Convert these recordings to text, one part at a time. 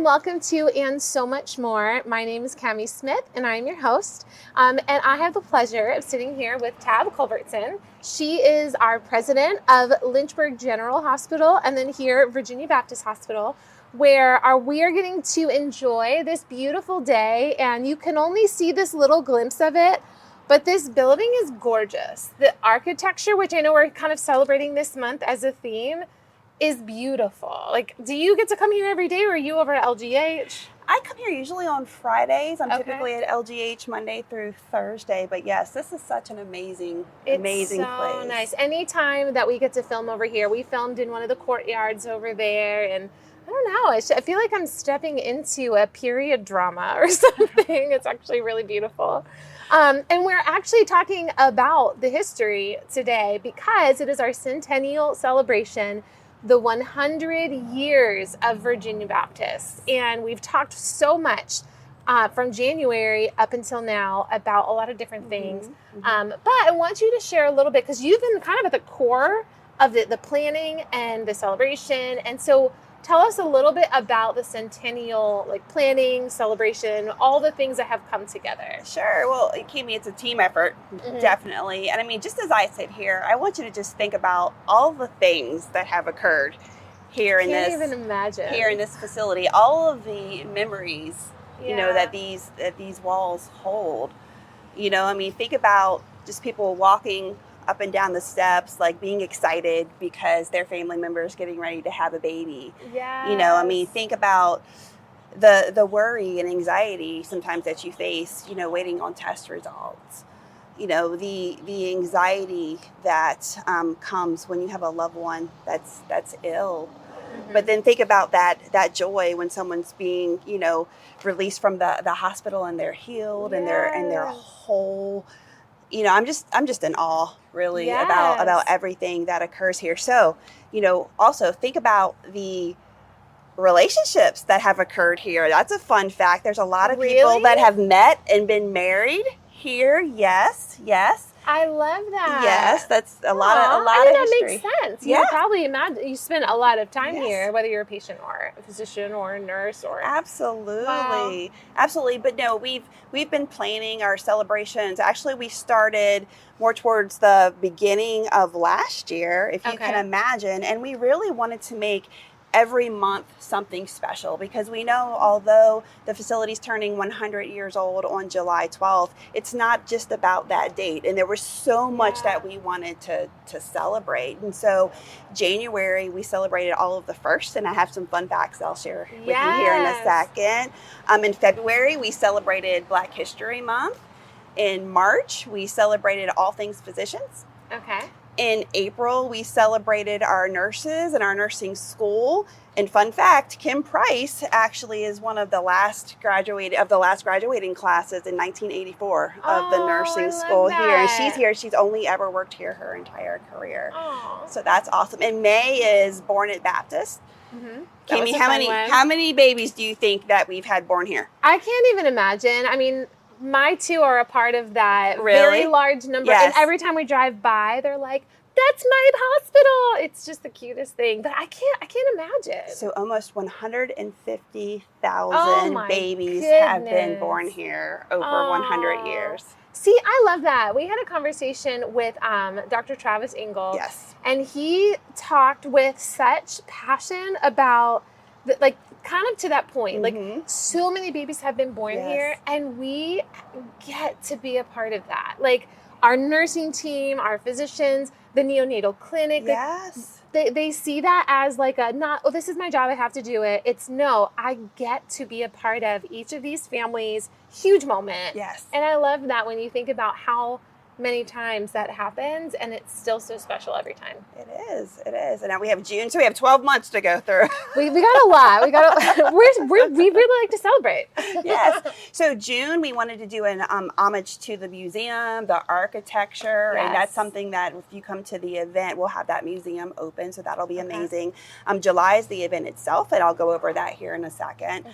welcome to And So Much More. My name is Cami Smith, and I am your host. And I have the pleasure of sitting here with Tab Culbertson. She is our president of Lynchburg General Hospital, and then here at Virginia Baptist Hospital, where we are getting to enjoy this beautiful day, and you can only see this little glimpse of it, but this building is gorgeous. The architecture, which I know we're kind of celebrating this month as a theme, is beautiful. Like, do you get to come here every day, or are you over at LGH? I come here usually on Fridays. I'm typically at LGH Monday through Thursday. But yes, this is such an amazing place. It's so nice. Anytime that we get to film over here, we filmed in one of the courtyards over there, and I don't know, I feel like I'm stepping into a period drama or something. It's actually really beautiful. And we're actually talking about the history today because it is our Centennial celebration, the 100 years of Virginia Baptist. And we've talked so much from January up until now about a lot of different things. But I want you to share a little bit, because you've been kind of at the core of the planning and the celebration. And so tell us a little bit about the Centennial, like planning, celebration, all the things that have come together. Sure. Well, Kimi, it's a team effort, definitely. And I mean, just as I sit here, I want you to just think about all the things that have occurred here in this. Can't even imagine. Here in this facility, all of the memories, you know, that these walls hold. You know, I mean, think about just people walking up and down the steps, like being excited because their family member is getting ready to have a baby. Yeah. You know, I mean, think about the worry and anxiety sometimes that you face, you know, waiting on test results. You know, the anxiety that comes when you have a loved one that's ill. But then think about that joy when someone's being, you know, released from the hospital and they're healed and they're whole. You know, I'm just in awe, really, about everything that occurs here. So, you know, also think about the relationships that have occurred here. That's a fun fact. There's a lot of people that have met and been married here. Yes. I love that. Yes, that's a lot of history. That makes sense. You probably imagine you spend a lot of time here, whether you're a patient or a physician or a nurse or absolutely. But no, we've been planning our celebrations. Actually, we started more towards the beginning of last year, if you can imagine, and we really wanted to make every month something special, because we know although the facility's turning 100 years old on July 12th, it's not just about that date. And there was so much that we wanted to celebrate. And so January, we celebrated all of the firsts, and I have some fun facts I'll share with you here in a second. In February, we celebrated Black History Month. In March, we celebrated All Things Physicians. In April, we celebrated our nurses and our nursing school. And fun fact, Kim Price actually is one of the last graduating classes in 1984 of the nursing school here. And she's here. She's only ever worked here her entire career. So that's awesome. And May is Born at Baptist. Kimi, how many babies do you think that we've had born here? I can't even imagine. I mean, my two are a part of that very large number. And every time we drive by, they're like, that's my hospital. It's just the cutest thing. But I can't imagine. So almost 150,000 babies have been born here over 100 years. See, I love that. We had a conversation with Dr. Travis Engel. And he talked with such passion about, kind of to that point, like so many babies have been born here, and we get to be a part of that. Like our nursing team, our physicians, the neonatal clinic. They see that as like this is my job, I have to do it. It's no, I get to be a part of each of these families. Huge moment. And I love that when you think about how many times that happens, and it's still so special every time. It is. And now we have June, so we have 12 months to go through. We got a lot. We really like to celebrate. So June, we wanted to do an homage to the museum, the architecture, and that's something that if you come to the event, we'll have that museum open, so that'll be amazing. July is the event itself, and I'll go over that here in a second.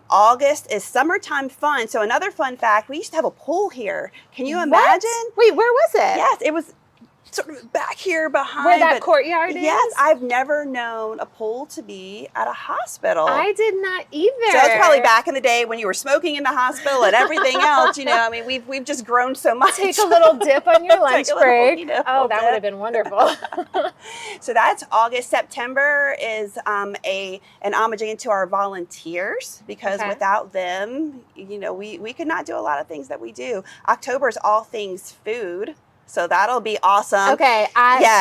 August is summertime fun. So another fun fact, we used to have a pool here. Can you imagine? Wait, where was it? Yes, it was sort of back here behind. Where that courtyard is? Yes, I've never known a pool to be at a hospital. I did not either. So it's probably back in the day when you were smoking in the hospital and everything else. I mean, we've just grown so much. Take a little dip on your lunch break. That would have been wonderful. So that's August. September is an homage to our volunteers, because without them, we could not do a lot of things that we do. October is all things food. So that'll be awesome. Okay,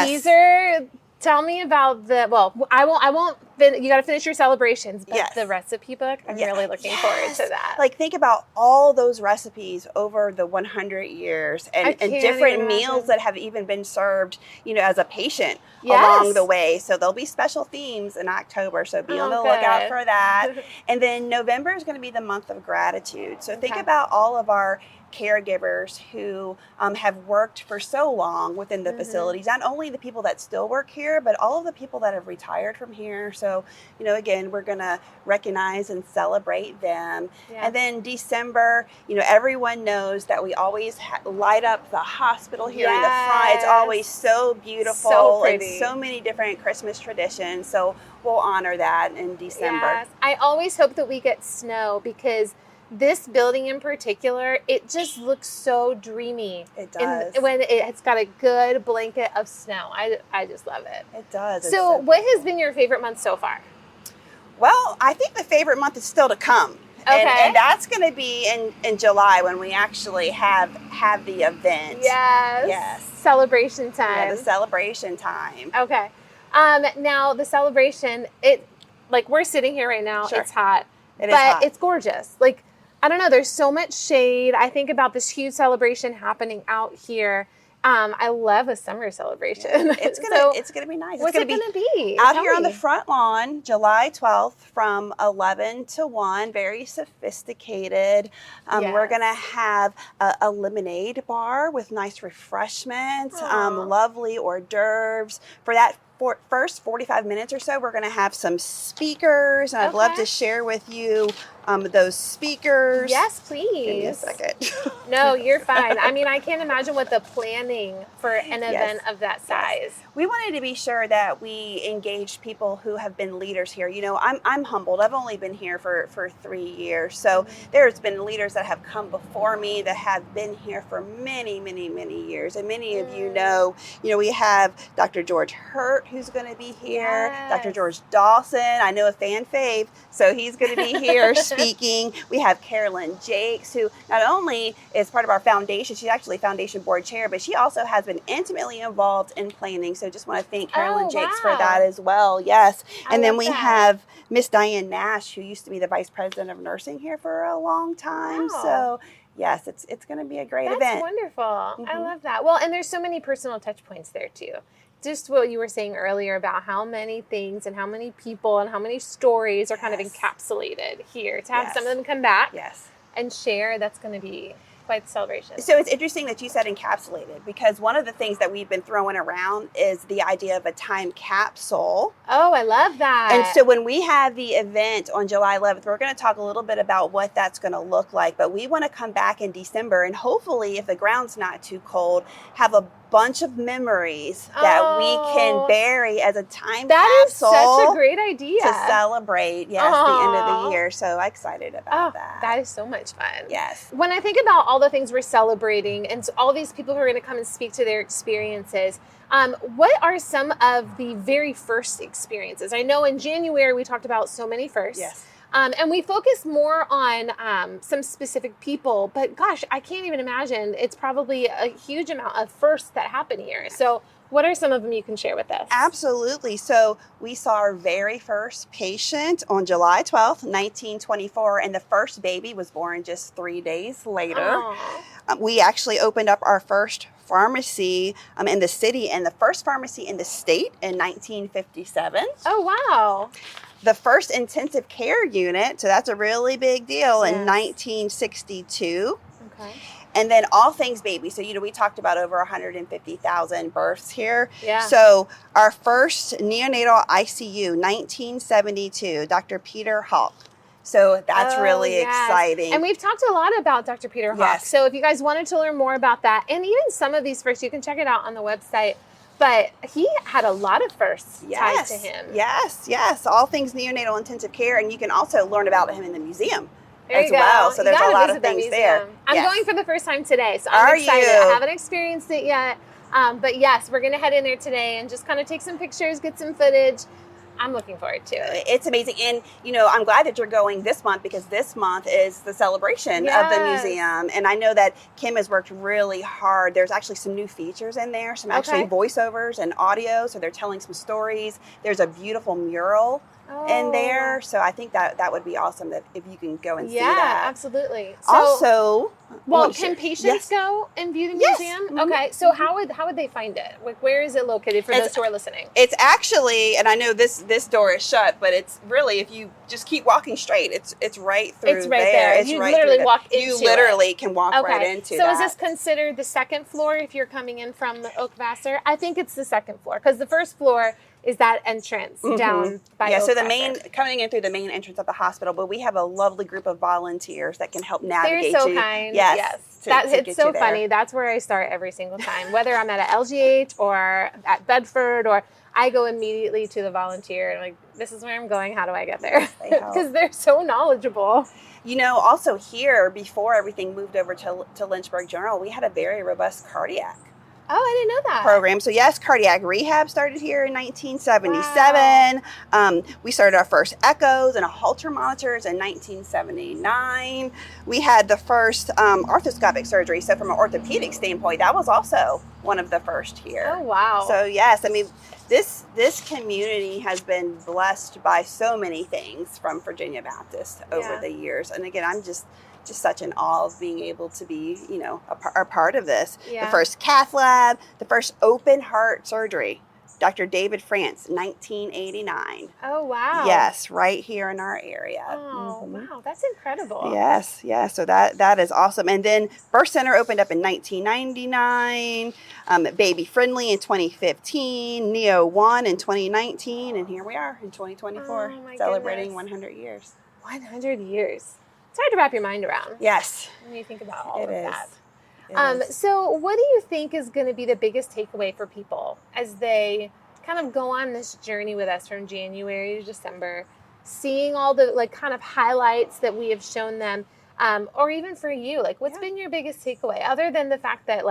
teaser. Tell me about I won't. You got to finish your celebrations, but the recipe book. I'm really looking forward to that. Like, think about all those recipes over the 100 years, and different meals that have even been served, as a patient along the way. So there'll be special themes in October. So be on the lookout for that. And then November is going to be the month of gratitude. So think about all of our caregivers who have worked for so long within the facilities, not only the people that still work here, but all of the people that have retired from here. So, again, we're going to recognize and celebrate them. Yeah. And then December, everyone knows that we always light up the hospital here in the front. It's always so beautiful, so pretty, and so many different Christmas traditions. So we'll honor that in December. Yes. I always hope that we get snow, because this building in particular, it just looks so dreamy. It does. When it's got a good blanket of snow. I just love it. It does. So what has been your favorite month so far? Well, I think the favorite month is still to come. Okay. And that's going to be in July, when we actually have the event. Yes. Celebration time. Yeah, the celebration time. Okay. Now the celebration, we're sitting here right now. Sure. It's hot. But it's gorgeous. I don't know, there's so much shade. I think about this huge celebration happening out here. I love a summer celebration. Yeah. It's gonna be nice. What's it gonna be? Out here on the front lawn, July 12th from 11 to 1. Very sophisticated. We're gonna have a lemonade bar with nice refreshments, lovely hors d'oeuvres. For that first 45 minutes or so, we're going to have some speakers, and I'd love to share with you those speakers. Yes, please. Give me a second. No, you're fine. I mean, I can't imagine what the planning for an event of that size. Yes. We wanted to be sure that we engaged people who have been leaders here. I'm humbled. I've only been here for 3 years. So there's been leaders that have come before me that have been here for many, many, many years. And many of you know, we have Dr. George Hurt, who's going to be here. Yes. Dr. George Dawson, I know a fan fave, so he's going to be here speaking. We have Carolyn Jakes, who not only is part of our foundation, she's actually foundation board chair, but she also has been intimately involved in planning. So just want to thank Carolyn Jakes for that as well. Yes. And then we have Miss Diane Nash, who used to be the vice president of nursing here for a long time. Wow. So yes, it's going to be a great event. That's wonderful. I love that. Well, and there's so many personal touch points there too. Just what you were saying earlier about how many things and how many people and how many stories are kind of encapsulated here. To have some of them come back and share, that's going to be quite the celebration. So it's interesting that you said encapsulated, because one of the things that we've been throwing around is the idea of a time capsule. Oh, I love that. And so when we have the event on July 11th, we're going to talk a little bit about what that's going to look like. But we want to come back in December, and hopefully, if the ground's not too cold, have a bunch of memories that we can bury as a time capsule. That is such a great idea. To celebrate, the end of the year. So excited about that. That is so much fun. Yes. When I think about all the things we're celebrating and all these people who are going to come and speak to their experiences, what are some of the very first experiences? I know in January we talked about so many firsts. Yes. And we focus more on some specific people, but gosh, I can't even imagine. It's probably a huge amount of firsts that happen here. So what are some of them you can share with us? Absolutely. So we saw our very first patient on July 12th, 1924, and the first baby was born just 3 days later. We actually opened up our first pharmacy in the city, and the first pharmacy in the state in 1957. Oh, wow. The first intensive care unit, so that's a really big deal, in 1962. Okay. And then all things baby. So, we talked about over 150,000 births here. Yeah. So our first neonatal ICU, 1972, Dr. Peter Hawk. So that's really exciting. And we've talked a lot about Dr. Peter Hawk. Yes. So if you guys wanted to learn more about that, and even some of these firsts, you can check it out on the website. But he had a lot of firsts tied to him. Yes. All things neonatal intensive care. And you can also learn about him in the museum as go. well. So there's a lot of things there. I'm going for the first time today, so I'm excited. You? I haven't experienced it yet. But yes, we're going to head in there today and just kind of take some pictures, get some footage. I'm looking forward to it. It's amazing. And, I'm glad that you're going this month because this month is the celebration of the museum. And I know that Kim has worked really hard. There's actually some new features in there, some actually voiceovers and audio. So they're telling some stories. There's a beautiful mural in there. So I think that would be awesome that if you can go and see that. Yeah, absolutely. So, also, can patients go and view the museum? Mm-hmm. Okay. So how would they find it? Like, where is it located for those who are listening? It's actually, and I know this door is shut, but it's really, if you just keep walking straight, it's right through. It's right there. It's you right literally walk into You literally can walk right into So that. is this considered the second floor if you're coming in from Oak Vassar? I think it's the second floor because the first floor is that entrance down by Oak so the Vassar. coming in through the main entrance of the hospital, but we have a lovely group of volunteers that can help navigate They're so you. kind. Yes. It's so funny. That's where I start every single time, whether I'm at a LGH or at Bedford, or I go immediately to the volunteer and like, this is where I'm going. How do I get there? Because they're so knowledgeable. Also here, before everything moved over to Lynchburg General, we had a very robust cardiac Oh, I didn't know that. program. So yes, cardiac rehab started here in 1977. Wow. We started our first echoes and Holter monitors in 1979. We had the first arthroscopic surgery. So from an orthopedic standpoint, that was also one of the first here. Oh, wow. So yes, I mean, this community has been blessed by so many things from Virginia Baptist over the years. And again, I'm just such in awe of being able to be, a part of this. Yeah. The first cath lab, the first open heart surgery, Dr. David France, 1989. Oh, wow. Yes, right here in our area. Oh, wow. That's incredible. Yes. So that is awesome. And then Birth Center opened up in 1999, Baby Friendly in 2015, Neo 1 in 2019, and here we are in 2024, celebrating 100 years. 100 years. It's hard to wrap your mind around. Yes. When you think about all of that. It is. So what do you think is going to be the biggest takeaway for people as they kind of go on this journey with us from January to December, seeing all the kind of highlights that we have shown them, or even for you, what's been your biggest takeaway other than the fact that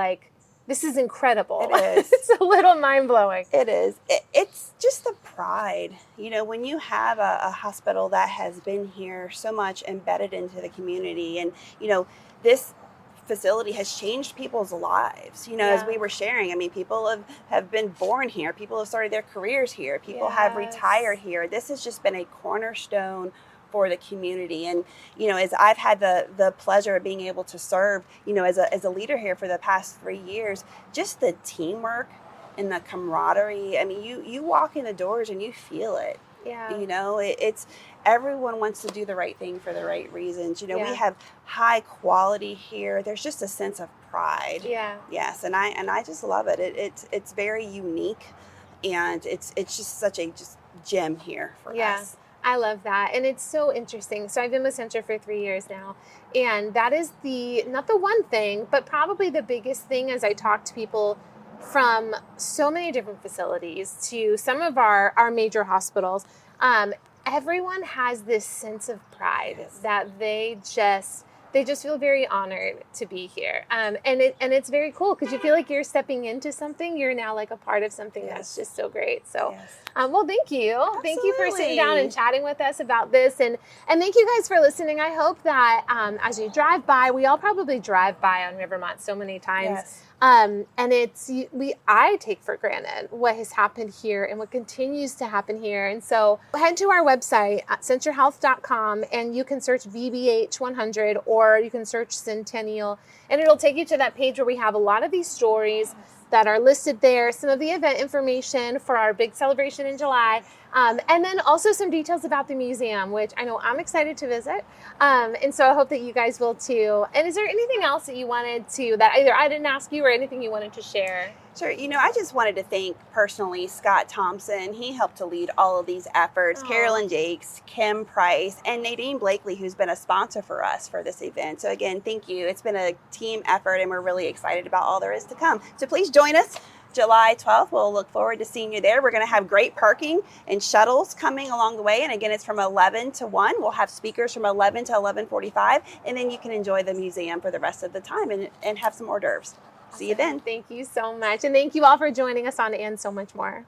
this is incredible? It is. It's a little mind-blowing. It is. It's just the pride. When you have a hospital that has been here so much embedded into the community, and, this facility has changed people's lives. As we were sharing, I mean, people have been born here. People have started their careers here. People have retired here. This has just been a cornerstone for the community. And, as I've had the pleasure of being able to serve, as a leader here for the past 3 years, just the teamwork and the camaraderie. I mean, you walk in the doors and you feel it. Yeah. It's everyone wants to do the right thing for the right reasons. We have high quality here. There's just a sense of pride. Yeah. Yes. And I just love it. It's very unique, and it's just such a gem here for us. I love that. And it's so interesting. So I've been with Centra for 3 years now. And that is not the one thing, but probably the biggest thing as I talk to people from so many different facilities to some of our major hospitals. Everyone has this sense of pride that they just feel very honored to be here. And it's very cool because you feel like you're stepping into something. You're now a part of something that's just so great. So, well, thank you. Absolutely. Thank you for sitting down and chatting with us about this. And thank you guys for listening. I hope that as you drive by, we all probably drive by on Rivermont so many times. Yes. And I take for granted what has happened here and what continues to happen here. And so head to our website at centrahealth.com and you can search VBH 100 or you can search Centennial, and it'll take you to that page where we have a lot of these stories that are listed there, some of the event information for our big celebration in July, and then also some details about the museum, which I know I'm excited to visit. And so I hope that you guys will too. And is there anything else that you wanted to, that either I didn't ask you or anything you wanted to share? Sure. I just wanted to thank personally Scott Thompson. He helped to lead all of these efforts. Aw. Carolyn Jakes, Kim Price, and Nadine Blakely, who's been a sponsor for us for this event. So again, thank you. It's been a team effort, and we're really excited about all there is to come. So please join us July 12th. We'll look forward to seeing you there. We're going to have great parking and shuttles coming along the way. And again, it's from 11 to 1. We'll have speakers from 11 to 11:45, and then you can enjoy the museum for the rest of the time and have some hors d'oeuvres. See you then. Thank you so much. And thank you all for joining us on And So Much More.